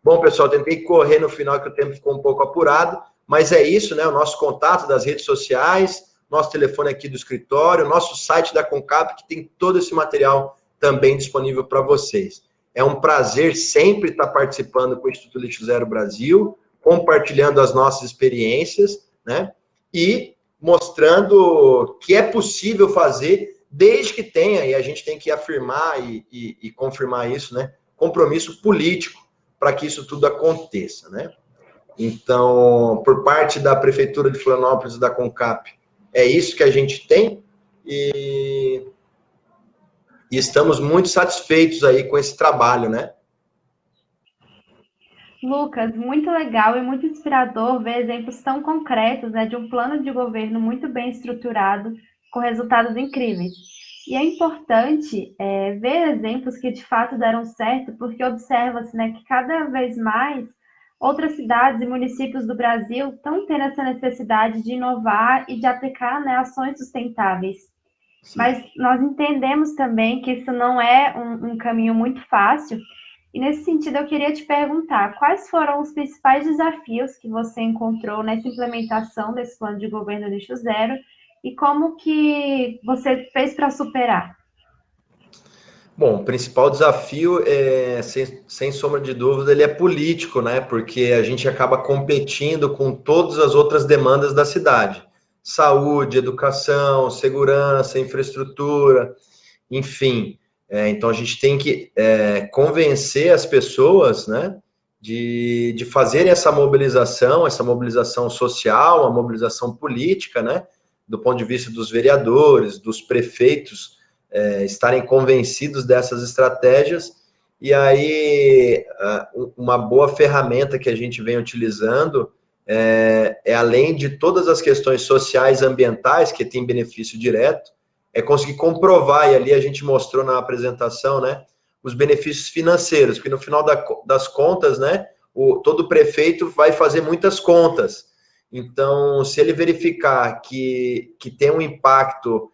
Bom, pessoal, tentei correr no final, que o tempo ficou um pouco apurado, mas é isso, né? O nosso contato das redes sociais, nosso telefone aqui do escritório, nosso site da Concap, que tem todo esse material também disponível para vocês. É um prazer sempre estar participando com o Instituto Lixo Zero Brasil, compartilhando as nossas experiências, né? E mostrando que é possível fazer, desde que tenha, e a gente tem que afirmar e confirmar isso, né? Compromisso político para que isso tudo aconteça, né? Então, por parte da Prefeitura de Florianópolis e da Concap, é isso que a gente tem e estamos muito satisfeitos aí com esse trabalho, né? Lucas, muito legal e muito inspirador ver exemplos tão concretos, né, de um plano de governo muito bem estruturado, com resultados incríveis. E é importante ver exemplos que de fato deram certo, porque observa-se, né, que cada vez mais outras cidades e municípios do Brasil estão tendo essa necessidade de inovar e de aplicar, né, ações sustentáveis. Sim. Mas nós entendemos também que isso não é um caminho muito fácil. E nesse sentido, eu queria te perguntar, quais foram os principais desafios que você encontrou nessa implementação desse plano de governo lixo zero e como que você fez para superar? Bom, o principal desafio é, sem sombra de dúvida, ele é político, né? Porque a gente acaba competindo com todas as outras demandas da cidade. Saúde, educação, segurança, infraestrutura, enfim. Então a gente tem que convencer as pessoas, né? De fazerem essa mobilização social, a mobilização política, né? Do ponto de vista dos vereadores, dos prefeitos, estarem convencidos dessas estratégias, e aí uma boa ferramenta que a gente vem utilizando além de todas as questões sociais e ambientais, que tem benefício direto, é conseguir comprovar, e ali a gente mostrou na apresentação, né, os benefícios financeiros, porque no final das contas, né, todo prefeito vai fazer muitas contas, então, se ele verificar que tem um impacto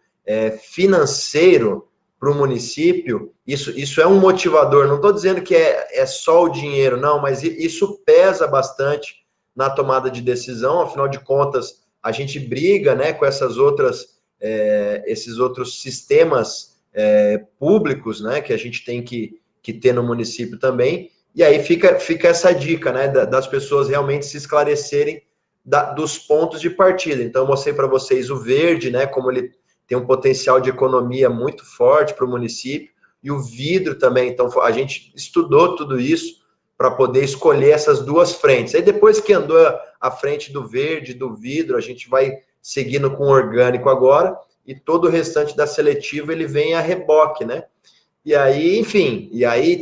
financeiro para o município, isso é um motivador. Não estou dizendo que é só o dinheiro, não, mas isso pesa bastante na tomada de decisão. Afinal de contas, a gente briga, né, com esses outros sistemas públicos, né, que a gente tem que ter no município também. E aí fica essa dica, né, das pessoas realmente se esclarecerem dos pontos de partida. Então, eu mostrei para vocês o verde, né, como ele tem um potencial de economia muito forte para o município, e o vidro também. Então, a gente estudou tudo isso para poder escolher essas duas frentes. Aí, depois que andou a frente do verde, do vidro, a gente vai seguindo com o orgânico agora, e todo o restante da seletiva, ele vem a reboque, né? E aí, enfim,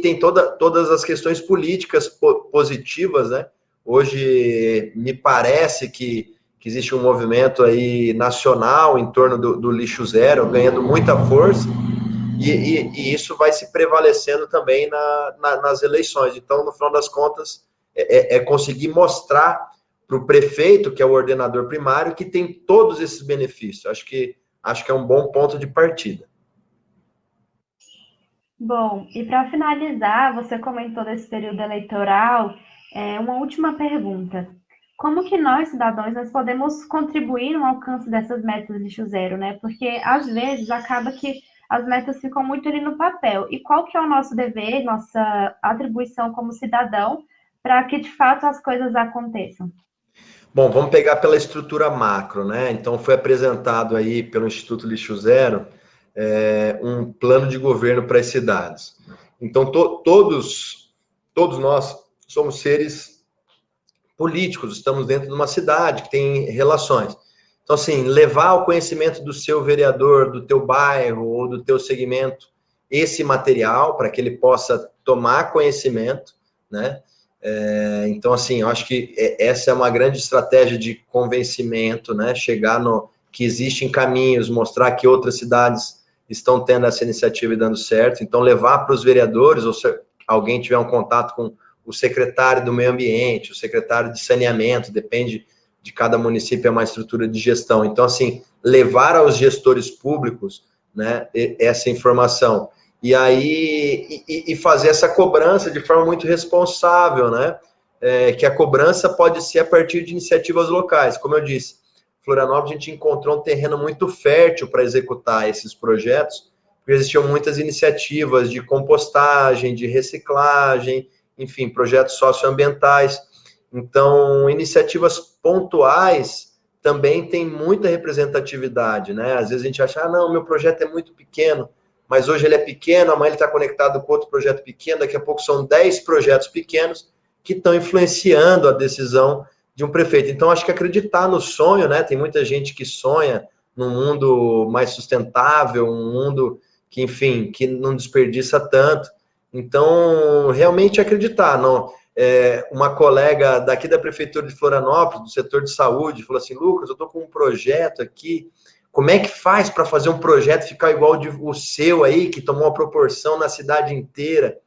tem todas as questões políticas positivas, né? Hoje, me parece que existe um movimento aí nacional em torno do lixo zero, ganhando muita força, e isso vai se prevalecendo também nas eleições. Então, no final das contas, conseguir mostrar para o prefeito, que é o ordenador primário, que tem todos esses benefícios. Acho que é um bom ponto de partida. Bom, e para finalizar, você comentou desse período eleitoral, uma última pergunta. Como que nós, cidadãos, nós podemos contribuir no alcance dessas metas lixo zero, né? Porque, às vezes, acaba que as metas ficam muito ali no papel. E qual que é o nosso dever, nossa atribuição como cidadão, para que, de fato, as coisas aconteçam? Bom, vamos pegar pela estrutura macro, né? Então, foi apresentado aí pelo Instituto Lixo Zero um plano de governo para as cidades. Então, todos nós somos seres políticos, estamos dentro de uma cidade que tem relações. Então, assim, levar ao conhecimento do seu vereador, do teu bairro ou do teu segmento esse material para que ele possa tomar conhecimento, né? Então, assim, eu acho que essa é uma grande estratégia de convencimento, né? Chegar no que existem caminhos, mostrar que outras cidades estão tendo essa iniciativa e dando certo. Então, levar para os vereadores, ou se alguém tiver um contato com o secretário do meio ambiente, o secretário de saneamento, depende de cada município, é uma estrutura de gestão. Então, assim, levar aos gestores públicos, né, essa informação. E aí, fazer essa cobrança de forma muito responsável, né? Que a cobrança pode ser a partir de iniciativas locais. Como eu disse, Florianópolis, a gente encontrou um terreno muito fértil para executar esses projetos, porque existiam muitas iniciativas de compostagem, de reciclagem, enfim, projetos socioambientais. Então, iniciativas pontuais também têm muita representatividade, né? Às vezes a gente acha, não, meu projeto é muito pequeno, mas hoje ele é pequeno, amanhã ele está conectado com outro projeto pequeno, daqui a pouco são 10 projetos pequenos que estão influenciando a decisão de um prefeito. Então, acho que acreditar no sonho, né? Tem muita gente que sonha num mundo mais sustentável, um mundo que, enfim, que não desperdiça tanto. Então, realmente acreditar. Não, uma colega daqui da Prefeitura de Florianópolis, do setor de saúde, falou assim, Lucas, eu estou com um projeto aqui, como é que faz para fazer um projeto ficar igual o seu aí, que tomou uma proporção na cidade inteira?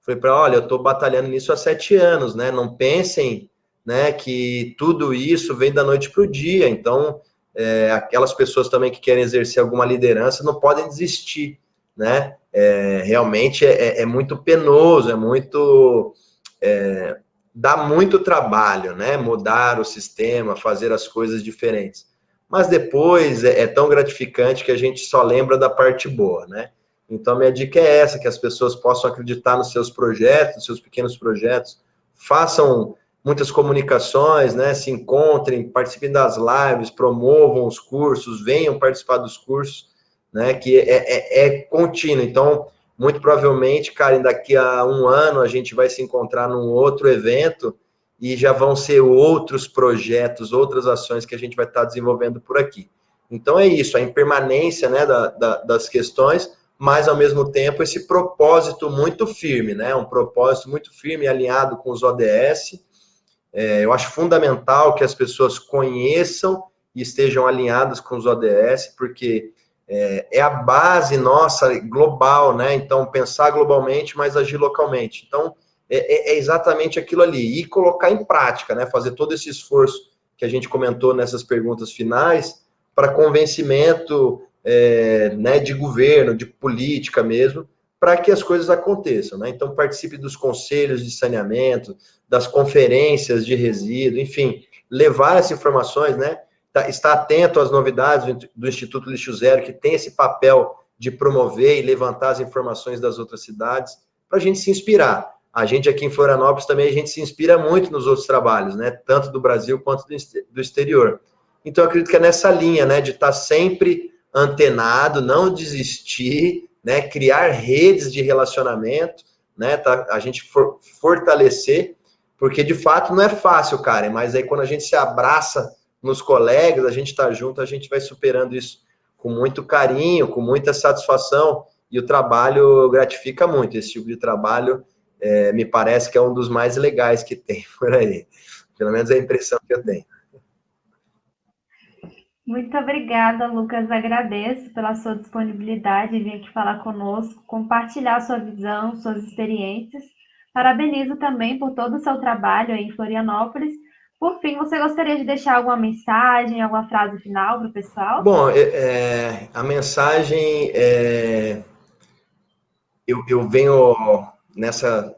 Falei para ela, olha, eu estou batalhando nisso há 7 anos, né? Não pensem, né, que tudo isso vem da noite para o dia. Então, aquelas pessoas também que querem exercer alguma liderança não podem desistir, né? Realmente é muito penoso, dá muito trabalho, né? Mudar o sistema, fazer as coisas diferentes. Mas depois é tão gratificante que a gente só lembra da parte boa, né? Então, minha dica é essa, que as pessoas possam acreditar nos seus projetos, nos seus pequenos projetos, façam muitas comunicações, né? Se encontrem, participem das lives, promovam os cursos, venham participar dos cursos, né? Que é contínuo. Então, muito provavelmente, Karen, daqui a 1 ano a gente vai se encontrar num outro evento e já vão ser outros projetos, outras ações que a gente vai estar desenvolvendo por aqui. Então, é isso, a impermanência, né, das questões, mas, ao mesmo tempo, esse propósito muito firme, né? Um propósito muito firme, alinhado com os ODS. Eu acho fundamental que as pessoas conheçam e estejam alinhadas com os ODS, porque é a base nossa global, né? Então, pensar globalmente, mas agir localmente. Então, é exatamente aquilo ali. E colocar em prática, né? Fazer todo esse esforço que a gente comentou nessas perguntas finais para convencimento né, de governo, de política mesmo, para que as coisas aconteçam, né? Então, participe dos conselhos de saneamento, das conferências de resíduo, enfim, levar essas informações, né? Estar atento às novidades do Instituto Lixo Zero, que tem esse papel de promover e levantar as informações das outras cidades, para a gente se inspirar. A gente aqui em Florianópolis também, a gente se inspira muito nos outros trabalhos, né? Tanto do Brasil quanto do exterior. Então, eu acredito que é nessa linha, né? De estar sempre antenado, não desistir, né? Criar redes de relacionamento, né? A gente fortalecer, porque de fato não é fácil, Karen, mas aí quando a gente se abraça nos colegas, a gente está junto, a gente vai superando isso com muito carinho, com muita satisfação, e o trabalho gratifica muito. Esse tipo de trabalho me parece que é um dos mais legais que tem por aí. Pelo menos é a impressão que eu tenho. Muito obrigada, Lucas. Agradeço pela sua disponibilidade em vir aqui falar conosco, compartilhar sua visão, suas experiências. Parabenizo também por todo o seu trabalho aí em Florianópolis. Por fim, você gostaria de deixar alguma mensagem, alguma frase final para o pessoal? Bom, a mensagem eu venho nessa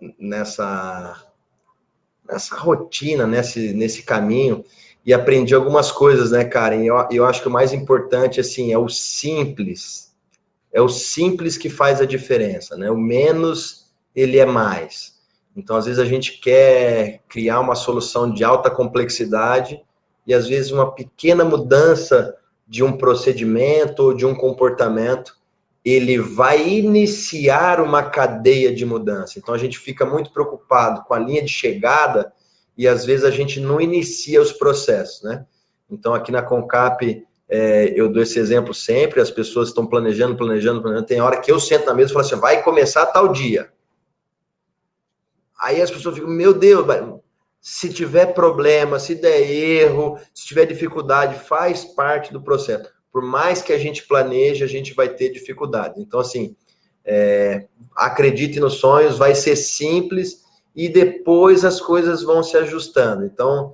rotina, nesse caminho, e aprendi algumas coisas, né, Karen? Eu acho que o mais importante, assim, é o simples. É o simples que faz a diferença, né? O menos, ele é mais. Então, às vezes, a gente quer criar uma solução de alta complexidade e, às vezes, uma pequena mudança de um procedimento ou de um comportamento, ele vai iniciar uma cadeia de mudança. Então, a gente fica muito preocupado com a linha de chegada e, às vezes, a gente não inicia os processos, né? Então, aqui na Concap, eu dou esse exemplo sempre, as pessoas estão planejando, tem hora que eu sento na mesa e falo assim, vai começar tal dia. Aí as pessoas ficam, meu Deus, se tiver problema, se der erro, se tiver dificuldade, faz parte do processo. Por mais que a gente planeje, a gente vai ter dificuldade. Então, assim, acredite nos sonhos, vai ser simples e depois as coisas vão se ajustando. Então,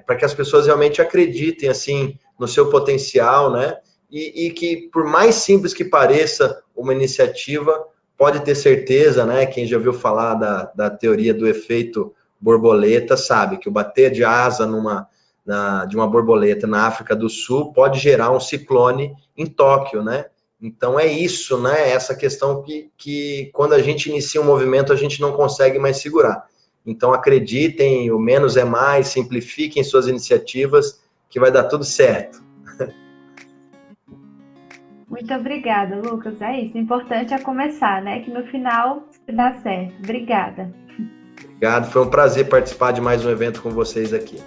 para que as pessoas realmente acreditem, assim, no seu potencial, né? E que, por mais simples que pareça uma iniciativa, pode ter certeza, né? Quem já ouviu falar da teoria do efeito borboleta sabe que o bater de asa de uma borboleta na África do Sul pode gerar um ciclone em Tóquio, né? Então é isso, né? Essa questão que quando a gente inicia um movimento, a gente não consegue mais segurar. Então acreditem, o menos é mais, simplifiquem suas iniciativas, que vai dar tudo certo. Muito obrigada, Lucas. É isso. O importante é começar, né? Que no final dá certo. Obrigada. Obrigado, foi um prazer participar de mais um evento com vocês aqui.